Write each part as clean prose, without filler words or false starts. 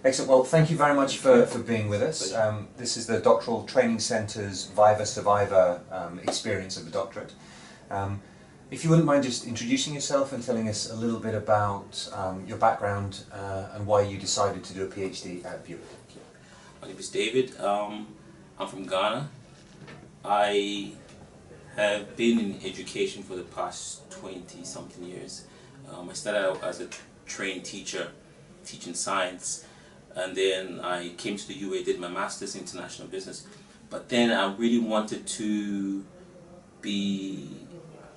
Excellent. Well, thank you very much for being with us. This is the Doctoral Training Centre's Viva Survivor experience of the doctorate. If you wouldn't mind just introducing yourself and telling us a little bit about your background and why you decided to do a PhD at BUiD. My name is David. I'm from Ghana. I have been in education for the past 20-something years. I started out as a trained teacher, teaching science, and then I came to the UAE, did my master's in international business. But then I really wanted to be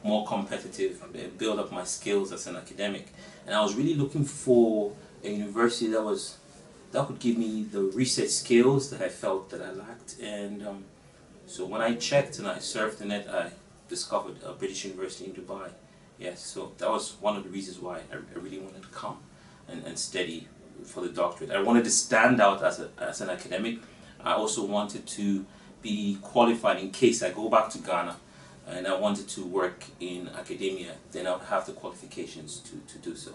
more competitive, build up my skills as an academic, and I was really looking for a university that could give me the research skills that I felt that I lacked. And so when I checked and I surfed the net, I discovered a British university in Dubai. Yes, so that was one of the reasons why I really wanted to come and study for the doctorate. I wanted to stand out as an academic. I also wanted to be qualified in case I go back to Ghana and I wanted to work in academia, then I would have the qualifications to do so.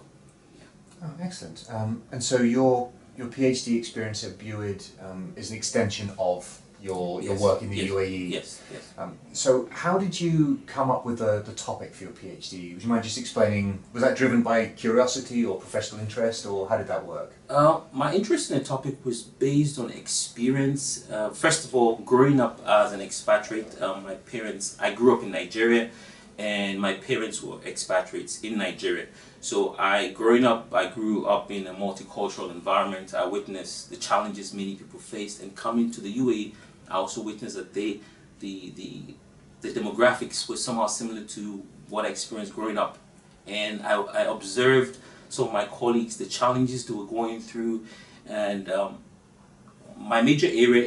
Yeah. Oh, excellent. And so your PhD experience at BUiD is an extension of your work in the UAE. Yes, yes. So how did you come up with the topic for your PhD? Would you mind just explaining, was that driven by curiosity or professional interest, or how did that work? My interest in the topic was based on experience. First of all, growing up as an expatriate, I grew up in Nigeria, and my parents were expatriates in Nigeria. So I grew up in a multicultural environment. I witnessed the challenges many people faced, and coming to the UAE, I also witnessed that the demographics were somehow similar to what I experienced growing up. And I observed some of my colleagues, the challenges they were going through, and my major area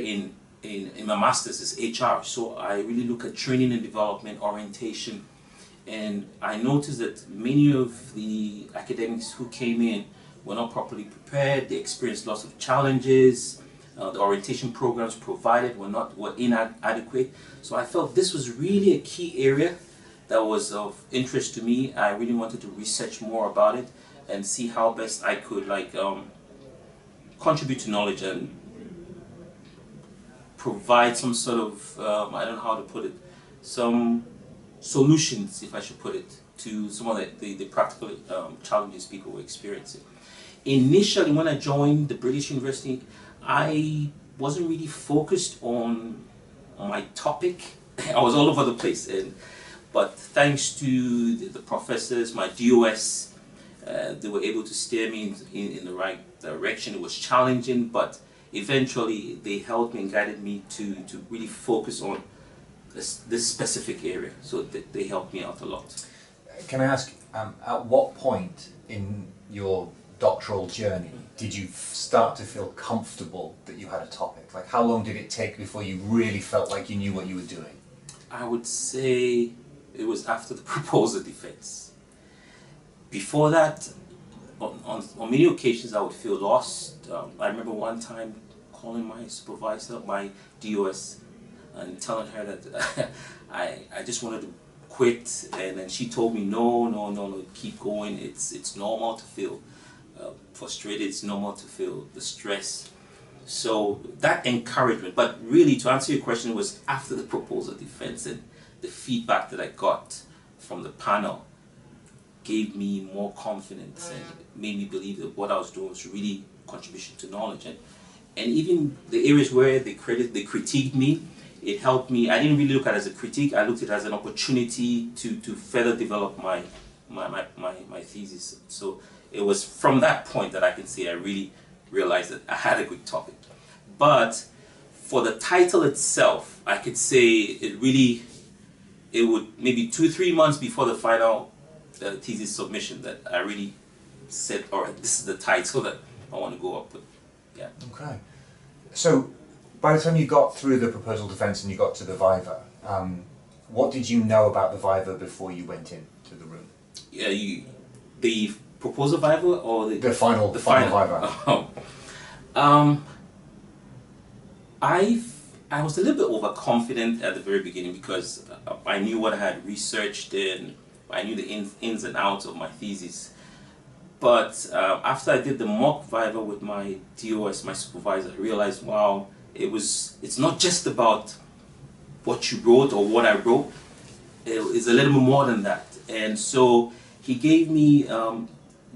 in my master's is HR. So I really look at training and development, orientation, and I noticed that many of the academics who came in were not properly prepared. They experienced lots of challenges. The orientation programs provided were inadequate. So I felt this was really a key area that was of interest to me. I really wanted to research more about it and see how best I could contribute to knowledge and provide some sort of, I don't know how to put it, some solutions, if I should put it, to some of the practical challenges people were experiencing. Initially, when I joined the British University, I wasn't really focused on my topic. I was all over the place, but thanks to the professors, my DOS, they were able to steer me in the right direction. It was challenging, but eventually they helped me and guided me to really focus on this specific area. So they helped me out a lot. Can I ask, at what point in your doctoral journey did you start to feel comfortable that you had a topic? Like, how long did it take before you really felt like you knew what you were doing? I would say it was after the proposal defense. Before that, on many occasions I would feel lost. I remember one time calling my supervisor, my DOS, and telling her that I just wanted to quit, and then she told me no, keep going. It's normal to feel frustrated, it's normal to feel the stress. So that encouragement, but really to answer your question, it was after the proposal defense, and the feedback that I got from the panel gave me more confidence and made me believe that what I was doing was really contribution to knowledge. And even the areas where they critiqued me, it helped me. I didn't really look at it as a critique, I looked at it as an opportunity to further develop my thesis. So it was from that point that I can say I really realized that I had a good topic. But for the title itself, I could say it would maybe 2-3 months before the final thesis submission that I really said, all right, this is the title that I want to go up with. Yeah. Okay. So by the time you got through the proposal defense and you got to the Viva, what did you know about the Viva before you went into the room? Yeah, the proposal Viva or the final Viva? I was a little bit overconfident at the very beginning because I knew what I had researched and I knew the ins and outs of my thesis. But after I did the mock viva with my DOS, my supervisor, I realized, wow, it's not just about what you wrote or what I wrote. It's a little bit more than that. And so he gave me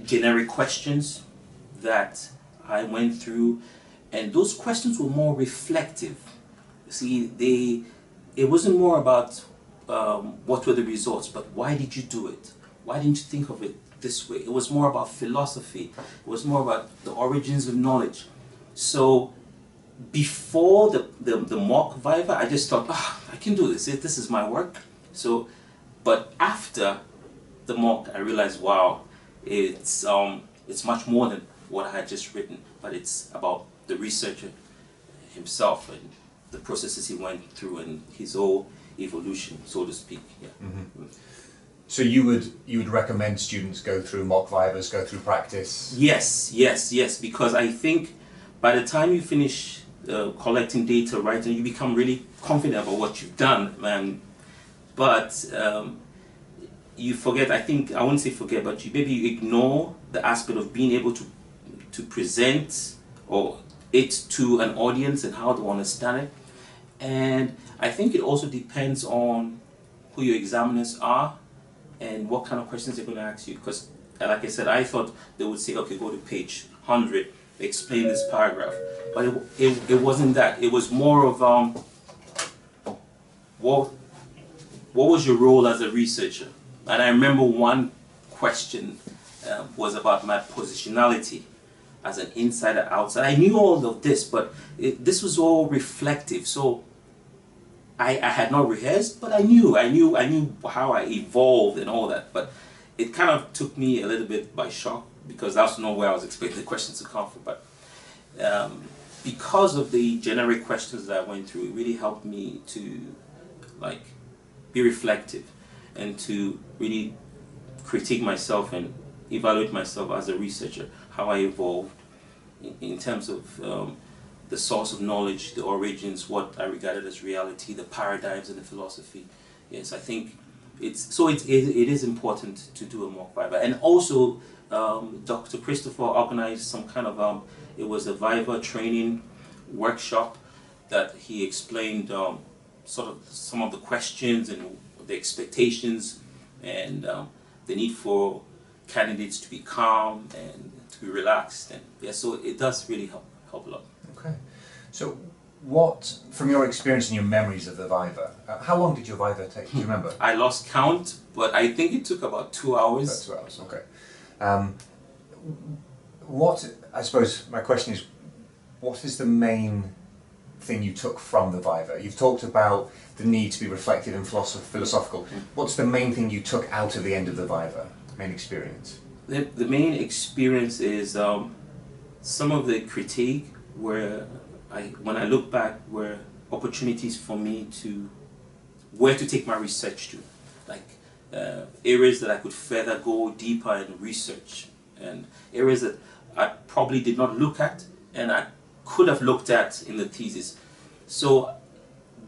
generic questions that I went through, and those questions were more reflective. See, it wasn't more about what were the results, but why did you do it? Why didn't you think of it this way? It was more about philosophy. It was more about the origins of knowledge. So before the mock viva, I just thought, I can do this. This is my work. So, but after the mock, I realized, wow, it's much more than what I had just written, but it's about the researcher himself and the processes he went through and his whole evolution, so to speak. Yeah. Mm-hmm. So you would recommend students go through mock vivas, go through practice? Yes, because I think by the time you finish collecting data, right, and you become really confident about what you've done, but you forget, I wouldn't say forget, but maybe you ignore the aspect of being able to present it to an audience and how to understand it. And I think it also depends on who your examiners are and what kind of questions they're going to ask you. Because, like I said, I thought they would say, okay, go to page 100, explain this paragraph. But it wasn't that. It was more of what was your role as a researcher? And I remember one question was about my positionality as an insider, outsider. I knew all of this, but this was all reflective. So I had not rehearsed, but I knew how I evolved and all that. But it kind of took me a little bit by shock because that's not where I was expecting the questions to come from. But because of the generic questions that I went through, it really helped me to be reflective and to really critique myself and evaluate myself as a researcher, how I evolved in terms of the source of knowledge, the origins, what I regarded as reality, the paradigms and the philosophy. Yes, I think it is important to do a mock viva. And also Dr. Christopher organized some kind of it was a viva training workshop that he explained sort of some of the questions and the expectations and the need for candidates to be calm and to be relaxed, and yeah, so it does really help a lot. Okay, so what, from your experience and your memories of the viva, how long did your viva take? Do you remember? I lost count, but I think it took about 2 hours. About 2 hours, okay. What, I suppose my question is, what is the main thing you took from the viva? You've talked about the need to be reflective and philosophical. What's the main thing you took out of the end of the viva? Main experience? The main experience is some of the critique where when I look back, were opportunities for me to where to take my research to, areas that I could further go deeper in research, and areas that I probably did not look at and I could have looked at in the thesis. So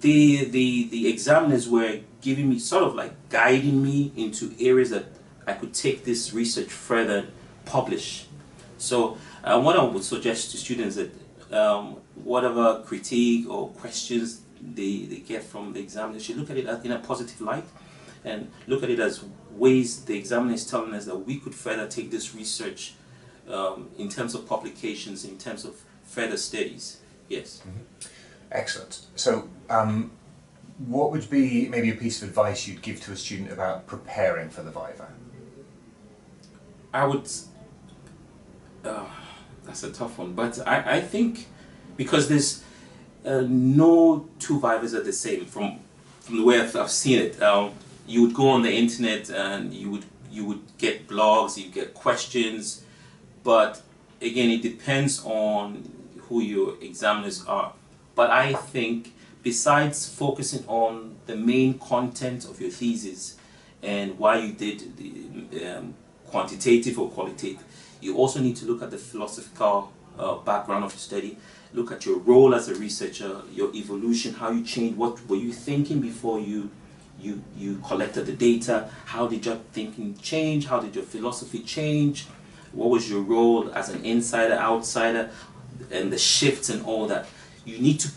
the examiners were giving me, sort of guiding me into areas that I could take this research further and publish. So what I would suggest to students that whatever critique or questions they get from the examiner, they should look at it in a positive light and look at it as ways the examiner is telling us that we could further take this research in terms of publications, in terms of further studies. Yes. Mm-hmm. Excellent. So what would be maybe a piece of advice you'd give to a student about preparing for the viva? I would, that's a tough one, but I think because there's no two vivas are the same from the way I've seen it. You would go on the internet and you would get blogs, you get questions, but again it depends on who your examiners are. But I think besides focusing on the main content of your thesis and why you did the quantitative or qualitative, you also need to look at the philosophical background of your study, look at your role as a researcher, your evolution, how you changed, what were you thinking before you collected the data, how did your thinking change, how did your philosophy change, what was your role as an insider, outsider, and the shifts and all that. You need to,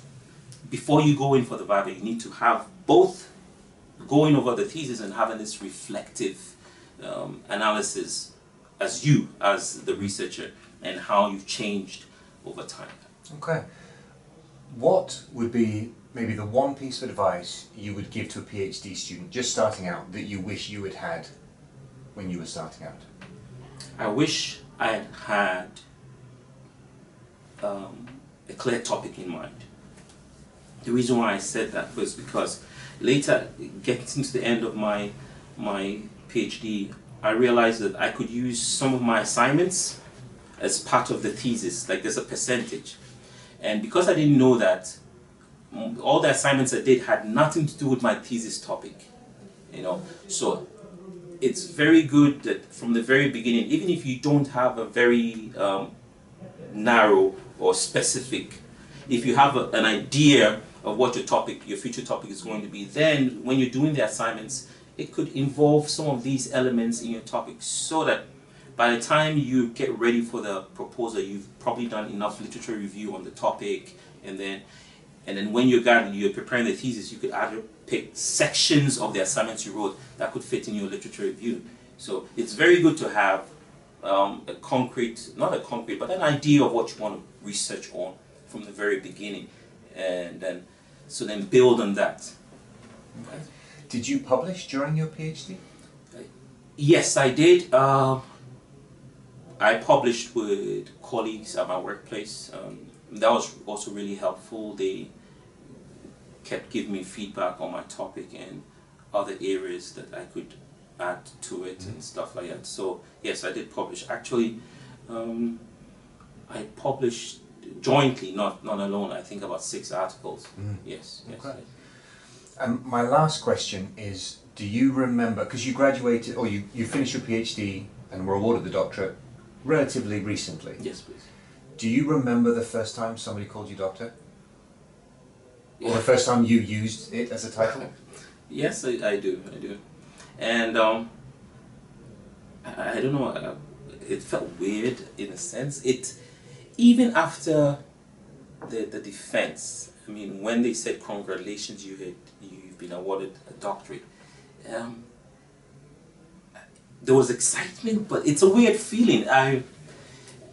before you go in for the viva, you need to have both going over the thesis and having this reflective analysis as you, as the researcher, and how you've changed over time. Okay. What would be maybe the one piece of advice you would give to a PhD student just starting out that you wish you had had when you were starting out? I wish I had had a clear topic in mind. The reason why I said that was because later, getting to the end of my PhD, I realized that I could use some of my assignments as part of the thesis, like there's a percentage. And because I didn't know that, all the assignments I did had nothing to do with my thesis topic, you know. So it's very good that from the very beginning, even if you don't have a very narrow or specific, if you have an idea of what your future topic is going to be, then when you're doing the assignments, it could involve some of these elements in your topic, so that by the time you get ready for the proposal, you've probably done enough literature review on the topic, and then when you're preparing the thesis, you could either pick sections of the assignments you wrote that could fit in your literature review. So it's very good to have a concrete, not a concrete, but an idea of what you want to research on from the very beginning, and then build on that. Okay. Did you publish during your PhD? Yes, I did. I published with colleagues at my workplace. That was also really helpful. They kept giving me feedback on my topic and other areas that I could add to it and stuff like that. So yes, I did publish. Actually, I published jointly, not alone. I think about 6 articles. Yes. Okay. My last question is, do you remember, because you graduated, or you finished your PhD and were awarded the doctorate relatively recently. Yes, please. Do you remember the first time somebody called you doctor? Or the first time you used it as a title? Yes, I do. And I don't know, it felt weird in a sense. Even after the defense, I mean, when they said congratulations, you've been awarded a doctorate, there was excitement, but it's a weird feeling.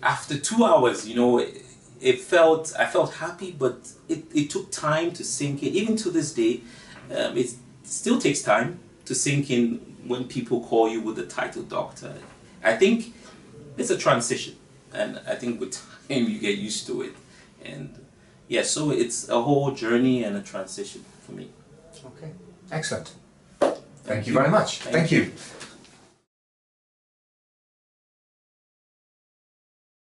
After 2 hours, you know, I felt happy, but it took time to sink in. Even to this day, it still takes time to sink in when people call you with the title doctor. I think it's a transition, and I think with time you get used to it. And yeah, so it's a whole journey and a transition for me. Okay, excellent. Thank you very much. Thank you.